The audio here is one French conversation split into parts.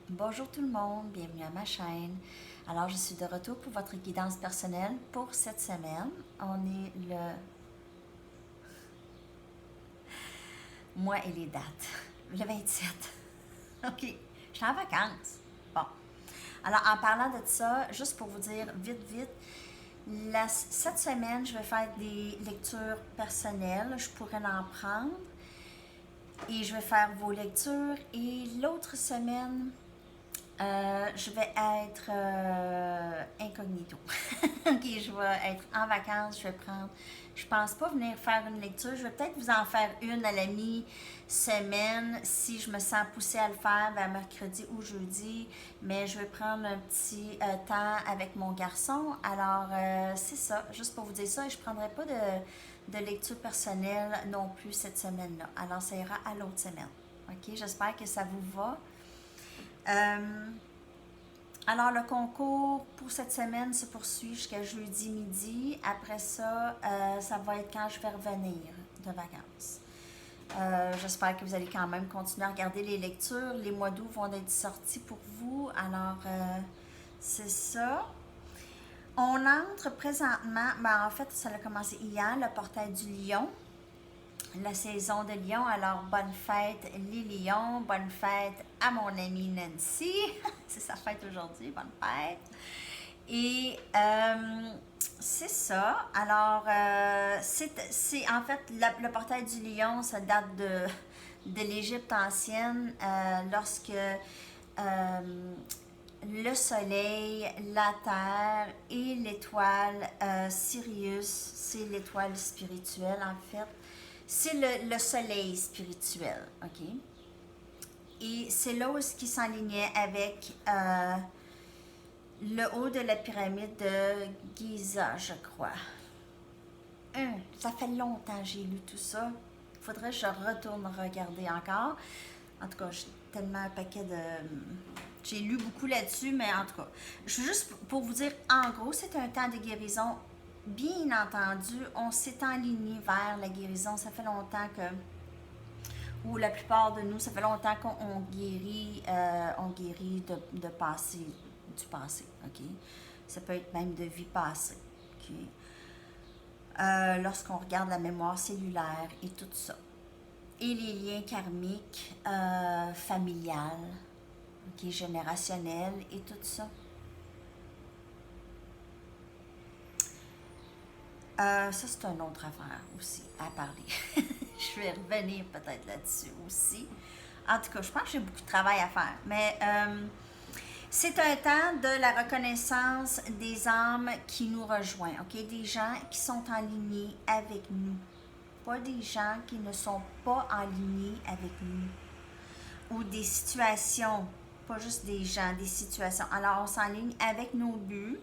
Bonjour tout le monde, bienvenue à ma chaîne. Alors, je suis de retour pour votre guidance personnelle pour cette semaine. On est le mois et les dates. Le 27. OK, je suis en vacances. Bon. Alors, en parlant de ça, juste pour vous dire vite, cette semaine, je vais faire des lectures personnelles. Je pourrais en prendre. Et je vais faire vos lectures. Et l'autre semaine, je vais être incognito. Ok, je vais être en vacances, je pense pas venir faire une lecture, je vais peut-être vous en faire une à la mi-semaine si je me sens poussée à le faire vers mercredi ou jeudi, mais je vais prendre un petit temps avec mon garçon, alors c'est ça, juste pour vous dire ça, et je prendrai pas de lecture personnelle non plus cette semaine-là, alors ça ira à l'autre semaine. Ok, j'espère que ça vous va. Alors, le concours pour cette semaine se poursuit jusqu'à jeudi midi. Après ça, ça va être quand je vais revenir de vacances. J'espère que vous allez quand même continuer à regarder les lectures. Les mois d'août vont être sortis pour vous. Alors, c'est ça. On entre présentement, en fait, ça a commencé hier, le portail du lion, la saison de Lion. Alors, bonne fête les lions, bonne fête à mon amie Nancy. C'est sa fête aujourd'hui, bonne fête. Et c'est ça. Alors, c'est en fait, le portail du lion, ça date de l'Égypte ancienne, lorsque le soleil, la terre et l'étoile Sirius, c'est l'étoile spirituelle en fait. C'est le soleil spirituel, ok? Et c'est là où ce qui s'enlignait avec le haut de la pyramide de Giza, je crois. Ça fait longtemps que j'ai lu tout ça. Il faudrait que je retourne regarder encore. En tout cas, j'ai tellement un paquet de... J'ai lu beaucoup là-dessus, mais en tout cas, je veux juste pour vous dire, en gros, c'est un temps de guérison. Bien entendu, on s'est enligné vers la guérison. Ça fait longtemps que... Ou la plupart de nous, ça fait longtemps qu'on guérit, de passé, du passé, ok? Ça peut être même de vie passée, ok? Lorsqu'on regarde la mémoire cellulaire et tout ça. Et les liens karmiques, familiales, ok, générationnels et tout ça. Ça, c'est une autre affaire aussi à parler. Je vais revenir peut-être là-dessus aussi. En tout cas, je pense que j'ai beaucoup de travail à faire. Mais c'est un temps de la reconnaissance des âmes qui nous rejoignent, ok? Des gens qui sont en ligne avec nous. Pas des gens qui ne sont pas en ligne avec nous. Ou des situations, pas juste des gens, des situations. Alors, on s'enligne avec nos buts.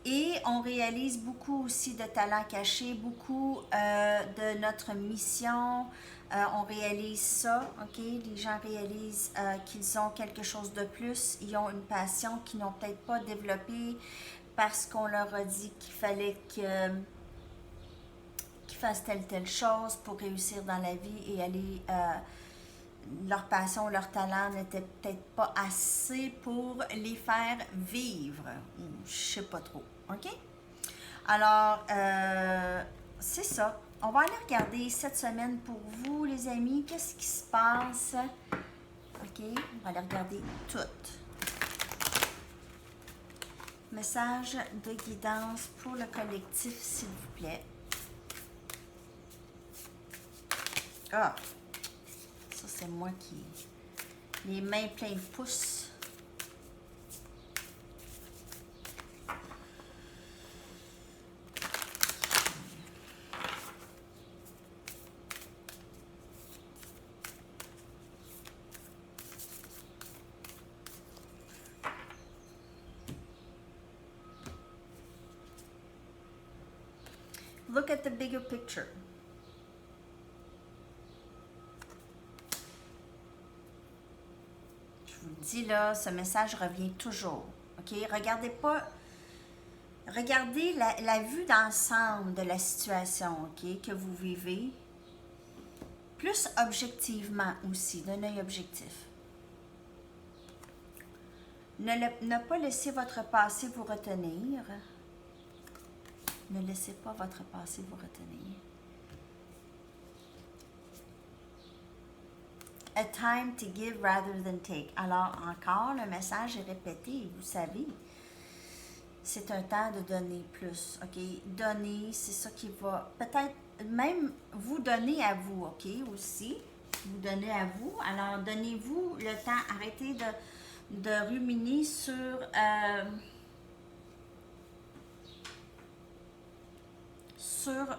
Et on réalise beaucoup aussi de talents cachés, beaucoup de notre mission. On réalise ça, ok? Les gens réalisent qu'ils ont quelque chose de plus. Ils ont une passion qu'ils n'ont peut-être pas développée parce qu'on leur a dit qu'il fallait qu'ils fassent telle chose pour réussir dans la vie et aller... leur passion, leur talent n'était peut-être pas assez pour les faire vivre. Je sais pas trop. OK? Alors, c'est ça. On va aller regarder cette semaine pour vous, les amis. Qu'est-ce qui se passe? OK? On va aller regarder tout. Message de guidance pour le collectif, s'il vous plaît. Ah! Ça, c'est moi qui... Les mains pleines de pouces. Look at the bigger picture. Je vous le dis là, ce message revient toujours. OK? Regardez la vue d'ensemble de la situation, OK, que vous vivez. Plus objectivement aussi, d'un œil objectif. Ne pas laisser votre passé vous retenir. Ne laissez pas votre passé vous retenir. A time to give rather than take. Alors, encore, le message est répété, vous savez. C'est un temps de donner plus, OK? Donner, c'est ça qui va peut-être même vous donner à vous, OK? Aussi, vous donner à vous. Alors, donnez-vous le temps, arrêtez de ruminer sur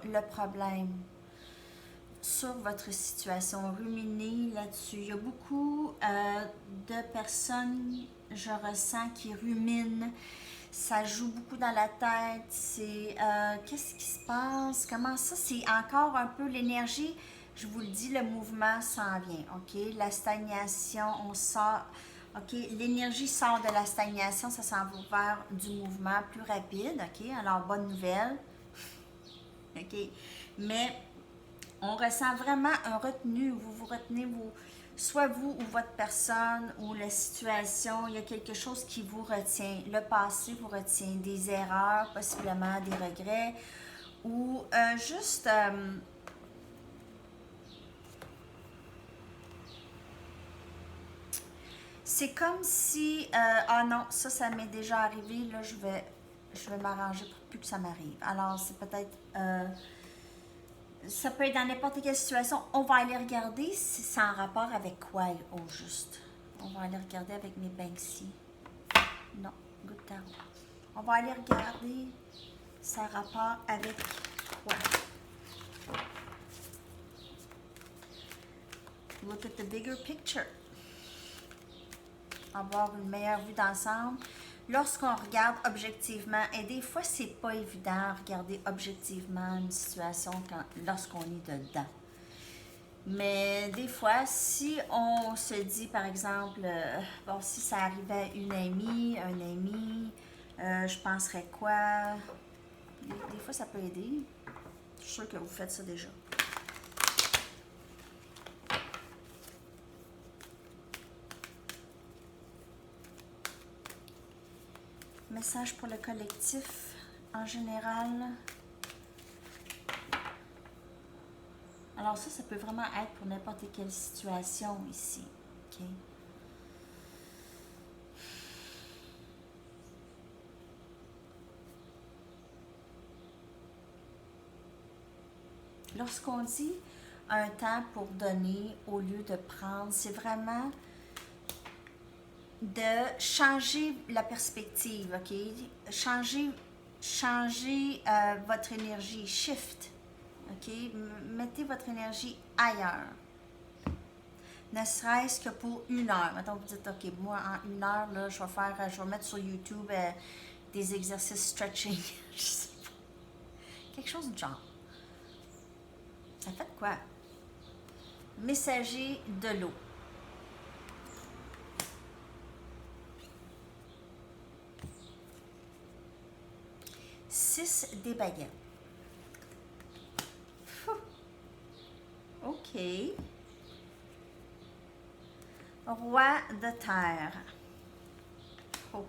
le problème, sur votre situation, ruminez là-dessus. Il y a beaucoup de personnes, je ressens, qui ruminent. Ça joue beaucoup dans la tête. C'est qu'est-ce qui se passe? Comment ça? C'est encore un peu l'énergie. Je vous le dis, le mouvement s'en vient. OK? La stagnation, on sort. OK? L'énergie sort de la stagnation, ça s'en va vers du mouvement plus rapide. OK? Alors, bonne nouvelle. OK? Mais on ressent vraiment un retenu. Vous vous retenez, soit vous ou votre personne ou la situation, il y a quelque chose qui vous retient. Le passé vous retient, des erreurs, possiblement des regrets, ou juste... c'est comme si... ah non, ça m'est déjà arrivé, là, je vais m'arranger pour plus que ça m'arrive. Alors, c'est peut-être... ça peut être dans n'importe quelle situation. On va aller regarder si c'est en rapport avec quoi au juste. On va aller regarder avec mes Banksy. Non, Good Tarot. On va aller regarder ça a rapport avec quoi. Look at the bigger picture. Avoir une meilleure vue d'ensemble. Lorsqu'on regarde objectivement, et des fois, c'est pas évident de regarder objectivement une situation lorsqu'on est dedans. Mais des fois, si on se dit, par exemple, bon, si ça arrivait à une amie, un ami, je penserais quoi? Des fois, ça peut aider. Je suis sûre que vous faites ça déjà. Message pour le collectif en général. Alors ça peut vraiment être pour n'importe quelle situation ici. OK? Lorsqu'on dit un temps pour donner au lieu de prendre, c'est vraiment de changer la perspective, OK? Changer votre énergie, shift, OK? Mettez votre énergie ailleurs. Ne serait-ce que pour 1 heure. Mettons, vous dites, OK, moi, en 1 heure, là, je vais mettre sur YouTube des exercices stretching. Je sais pas. Quelque chose du genre. Ça fait quoi? Messager de l'eau. 6 des baguettes. OK. Roi de terre. Oh.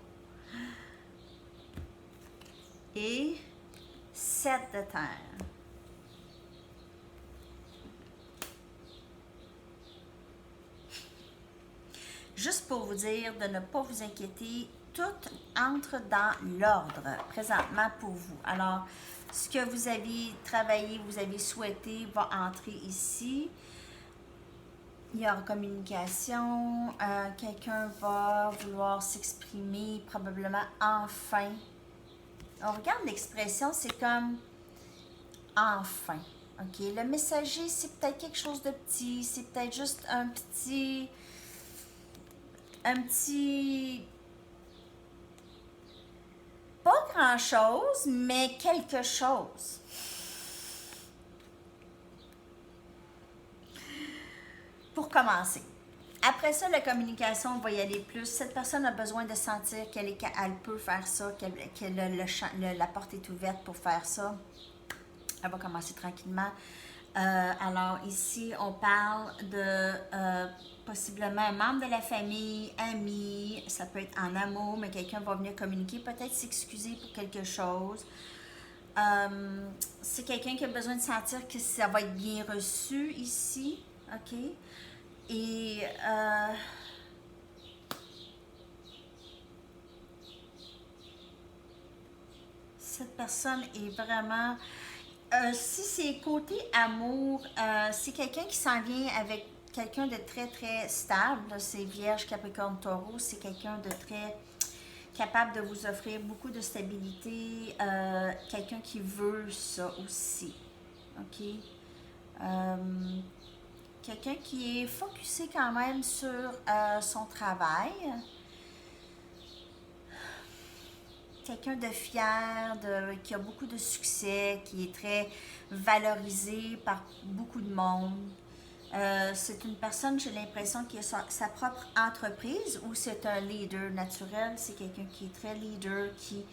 Et 7 de terre. Juste pour vous dire de ne pas vous inquiéter, tout entre dans l'ordre présentement pour vous. Alors, ce que vous avez travaillé, vous avez souhaité, va entrer ici. Il y aura communication, quelqu'un va vouloir s'exprimer, probablement enfin. On regarde l'expression, c'est comme enfin. OK, le messager, c'est peut-être quelque chose de petit, c'est peut-être juste un petit, pas grand-chose, mais quelque chose. Pour commencer. Après ça, la communication va y aller plus. Cette personne a besoin de sentir qu'elle peut faire ça, que la porte est ouverte pour faire ça. Elle va commencer tranquillement. Alors ici, on parle de possiblement un membre de la famille, ami, ça peut être en amour, mais quelqu'un va venir communiquer, peut-être s'excuser pour quelque chose. C'est quelqu'un qui a besoin de sentir que ça va être bien reçu ici, ok? Et cette personne est vraiment... si c'est côté amour, c'est quelqu'un qui s'en vient avec quelqu'un de très très stable, c'est Vierge, Capricorne, Taureau, c'est quelqu'un de très capable de vous offrir beaucoup de stabilité, quelqu'un qui veut ça aussi, ok? Quelqu'un qui est focusé quand même sur son travail, quelqu'un de fier, qui a beaucoup de succès, qui est très valorisé par beaucoup de monde. C'est une personne, j'ai l'impression, qui a sa propre entreprise ou c'est un leader naturel. C'est quelqu'un qui est très leader, qui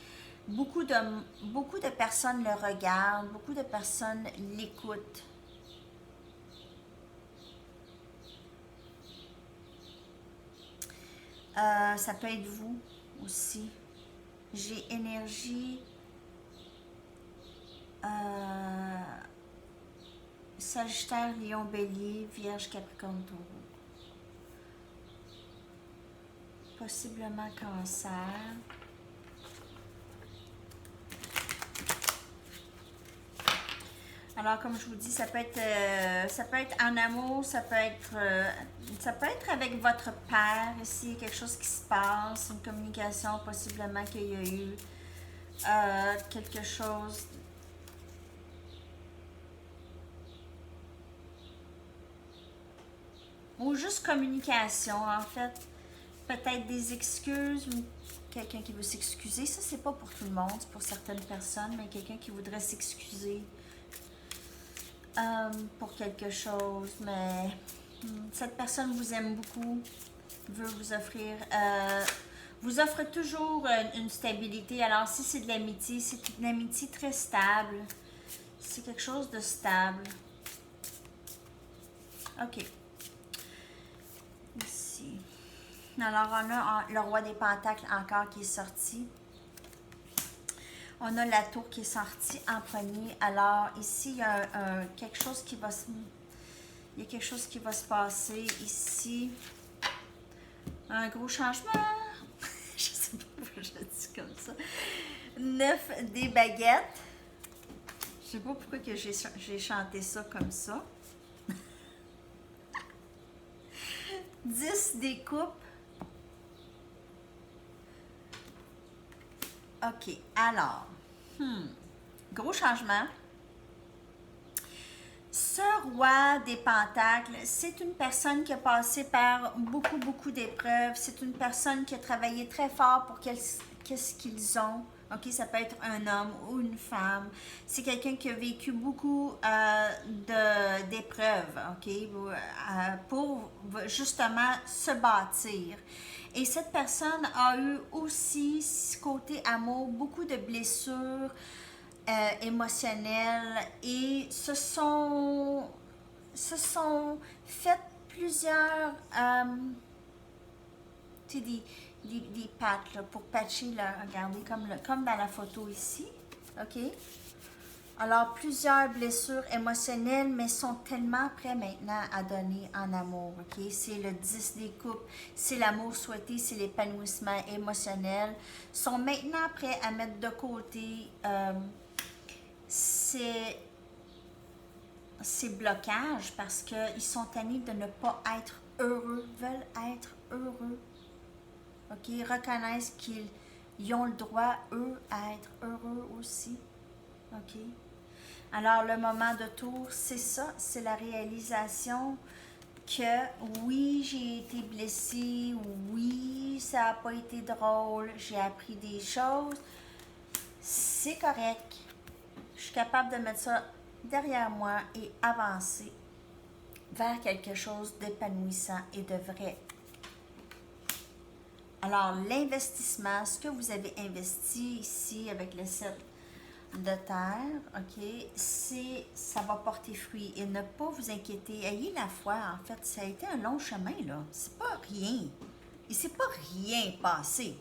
beaucoup de personnes le regardent, beaucoup de personnes l'écoutent. Ça peut être vous aussi. J'ai énergie Sagittaire, Lion, Bélier, Vierge, Capricorne, Taureau. Possiblement Cancer. Alors, comme je vous dis, ça peut être en amour, ça peut être avec votre père, ici, quelque chose qui se passe, une communication, possiblement qu'il y a eu quelque chose. Ou juste communication, en fait. Peut-être des excuses, ou quelqu'un qui veut s'excuser. Ça, c'est pas pour tout le monde, c'est pour certaines personnes, mais quelqu'un qui voudrait s'excuser pour quelque chose. Mais cette personne vous aime beaucoup, veut vous offrir... vous offre toujours une stabilité. Alors, si c'est de l'amitié, c'est une amitié très stable. C'est quelque chose de stable. OK. Ici. Alors, on a le roi des pentacles encore qui est sorti. On a la tour qui est sortie en premier. Alors, ici, il y a quelque chose qui va se... Il y a quelque chose qui va se passer ici. Un gros changement. Je sais pas pourquoi je dis comme ça. 9 des baguettes. Je sais pas pourquoi que j'ai chanté ça comme ça. 10 des coupes. OK. Alors, gros changement. Ce roi des pentacles, c'est une personne qui a passé par beaucoup d'épreuves. C'est une personne qui a travaillé très fort pour qu'est-ce qu'ils ont. OK, ça peut être un homme ou une femme. C'est quelqu'un qui a vécu beaucoup d'épreuves, OK, pour justement se bâtir. Et cette personne a eu aussi, côté amour, beaucoup de blessures émotionnelles et se sont fait plusieurs des pattes là, pour patcher, là, regardez, comme dans la photo ici, OK? Alors, plusieurs blessures émotionnelles, mais sont tellement prêts maintenant à donner en amour, OK? C'est le 10 des coupes, c'est l'amour souhaité, c'est l'épanouissement émotionnel. Sont maintenant prêts à mettre de côté ces blocages parce qu'ils sont tannés de ne pas être heureux, veulent être heureux. OK? Ils reconnaissent qu'ils ont le droit, eux, à être heureux aussi. OK? Alors, le moment de tour, c'est ça, c'est la réalisation que oui, j'ai été blessée, oui, ça n'a pas été drôle, j'ai appris des choses, c'est correct. Je suis capable de mettre ça derrière moi et avancer vers quelque chose d'épanouissant et de vrai. Alors, l'investissement, ce que vous avez investi ici avec le 7 de terre, ok, ça va porter fruit et ne pas vous inquiéter. Ayez la foi, en fait, ça a été un long chemin, là. C'est pas rien. Il s'est pas rien passé.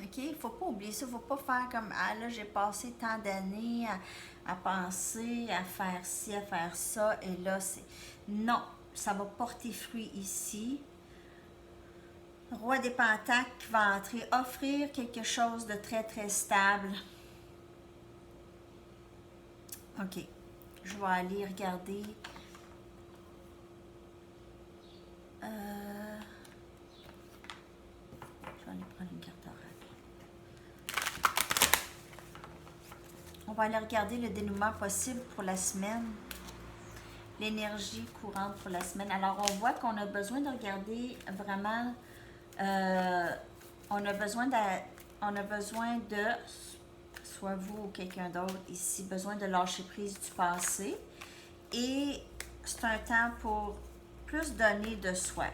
OK? Il ne faut pas oublier ça. Il ne faut pas faire comme, ah là, j'ai passé tant d'années à penser, à faire ci, à faire ça, et là, c'est... Non, ça va porter fruit ici. Roi des Pentacles qui va entrer, offrir quelque chose de très, très stable. OK. Je vais aller regarder. Je vais aller prendre une carte oracle. On va aller regarder le dénouement possible pour la semaine. L'énergie courante pour la semaine. Alors, on voit qu'on a besoin de regarder vraiment... on a besoin de, soit vous ou quelqu'un d'autre ici, besoin de lâcher prise du passé. Et c'est un temps pour plus donner de soi,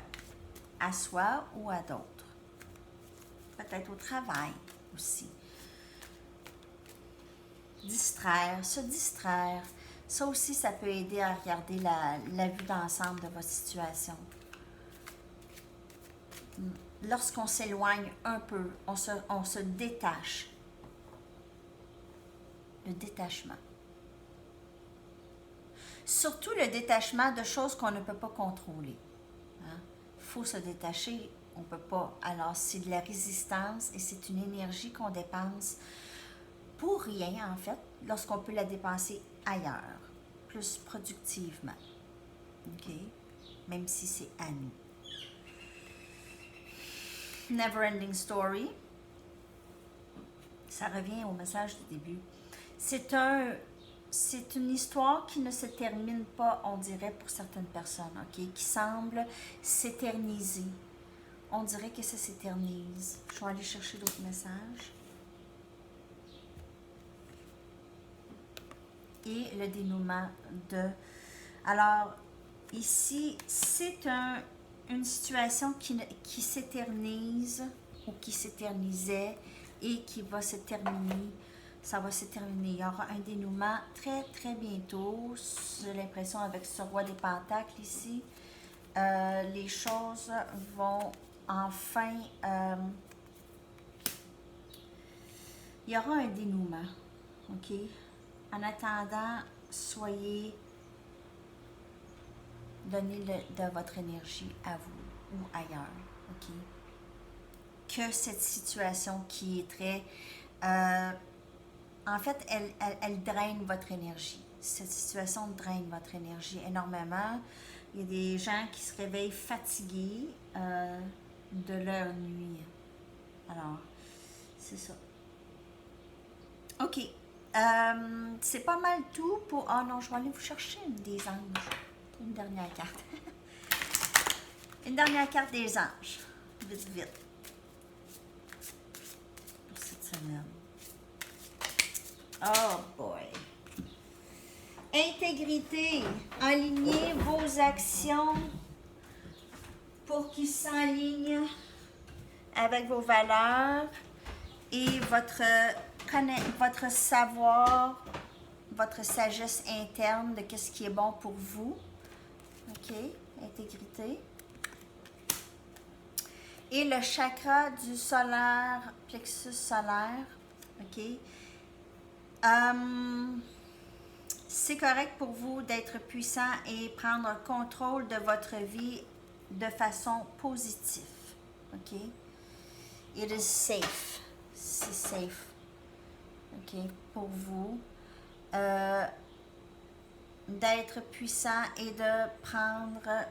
à soi ou à d'autres. Peut-être au travail aussi. Distraire, se distraire. Ça aussi, ça peut aider à regarder la vue d'ensemble de votre situation. Lorsqu'on s'éloigne un peu, on se détache. Le détachement. Surtout le détachement de choses qu'on ne peut pas contrôler. Il faut se détacher, on ne peut pas. Alors, c'est de la résistance et c'est une énergie qu'on dépense pour rien, en fait, lorsqu'on peut la dépenser ailleurs, plus productivement. OK? Même si c'est à nous. Never Ending Story. Ça revient au message du début. C'est une histoire qui ne se termine pas, on dirait, pour certaines personnes, OK? Qui semble s'éterniser. On dirait que ça s'éternise. Je vais aller chercher d'autres messages. Et le dénouement de... Alors, ici, c'est une situation qui s'éternise ou qui s'éternisait et qui va se terminer. Ça va se terminer. Il y aura un dénouement très, très bientôt. J'ai l'impression avec ce roi des Pentacles ici. Les choses vont enfin... il y aura un dénouement. OK? En attendant, donnez de votre énergie à vous ou ailleurs. OK? Que cette situation qui est très... en fait, elle draine votre énergie. Cette situation draine votre énergie énormément. Il y a des gens qui se réveillent fatigués de leur nuit. Alors, c'est ça. OK. C'est pas mal tout pour... Ah non, je vais aller vous chercher une des anges. Une dernière carte. Une dernière carte des anges. Vite, vite. Pour cette semaine. Oh boy. Intégrité. Alignez vos actions pour qu'ils s'alignent avec vos valeurs et votre savoir, votre sagesse interne de qu'est-ce qui est bon pour vous. OK? Intégrité. Et le chakra du solaire, plexus solaire. OK? C'est correct pour vous d'être puissant et prendre contrôle de votre vie de façon positive. OK? It is safe. C'est safe. OK? Pour vous. D'être puissant et de prendre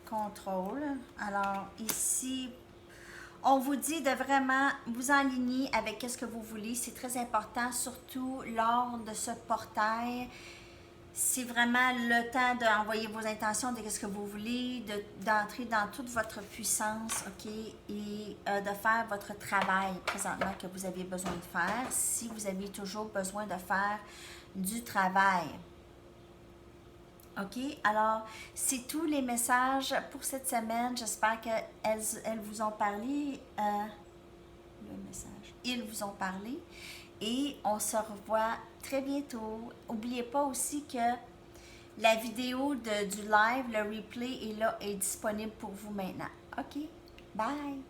contrôle. Alors, ici, on vous dit de vraiment vous aligner avec ce que vous voulez. C'est très important, surtout lors de ce portail. C'est vraiment le temps d'envoyer vos intentions de ce que vous voulez, d'entrer dans toute votre puissance, OK? Et de faire votre travail présentement que vous avez besoin de faire, si vous avez toujours besoin de faire du travail. OK? Alors, c'est tous les messages pour cette semaine. J'espère qu'elles vous ont parlé. le message. Ils vous ont parlé et on se revoit très bientôt. N'oubliez pas aussi que la vidéo du live, le replay est là, est disponible pour vous maintenant. OK? Bye!